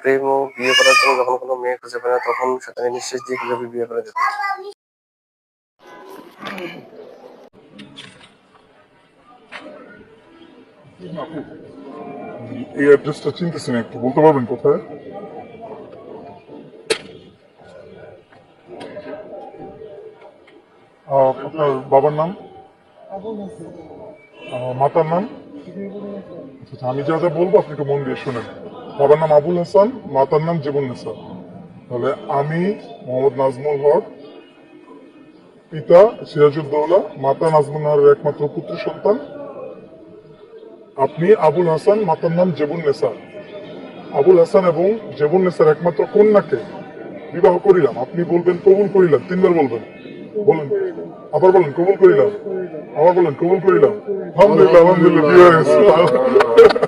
প্রেম ও বিয়ে করার জন্য যখন কোনো মেয়ে খুঁজে পায় না তখন শয়তানি নিঃশ্বাস দিয়ে কিভাবে বিয়ে করে দেবে? এই অ্যাড্রেসটা চিনতেছি না, একটু বলতে পারবেন কোথায়? আপনার বাবার নাম, মাতার নাম? আচ্ছা, আমি যা যা বলবো আপনি একটু মন দিয়ে শুনেন। বাবার নাম আবুল হাসান, মাতার নাম জীবননেসা। তাহলে আমি মোহাম্মদ নাজমুল হক, পিতা সিরাজউদ্দৌলা, মাতা নাজমুল নাহারের একমাত্র পুত্র সন্তান। আপনি আবুল হাসান, মাতার নাম জেবুন্নেসা। আবুল হাসান এবং জেবুন্নেসার একমাত্র কন্যাকে বিবাহ করিলাম। আপনি বলবেন কবুল করিলাম, 3 বার বলবেন। বলেন, আবার বলেন কবুল করিলাম, আবার বলেন কবুল করিলাম। আলহামদুলিল্লাহ, আলহামদুলিল্লাহ, বিয়ে হয়ে গেছে।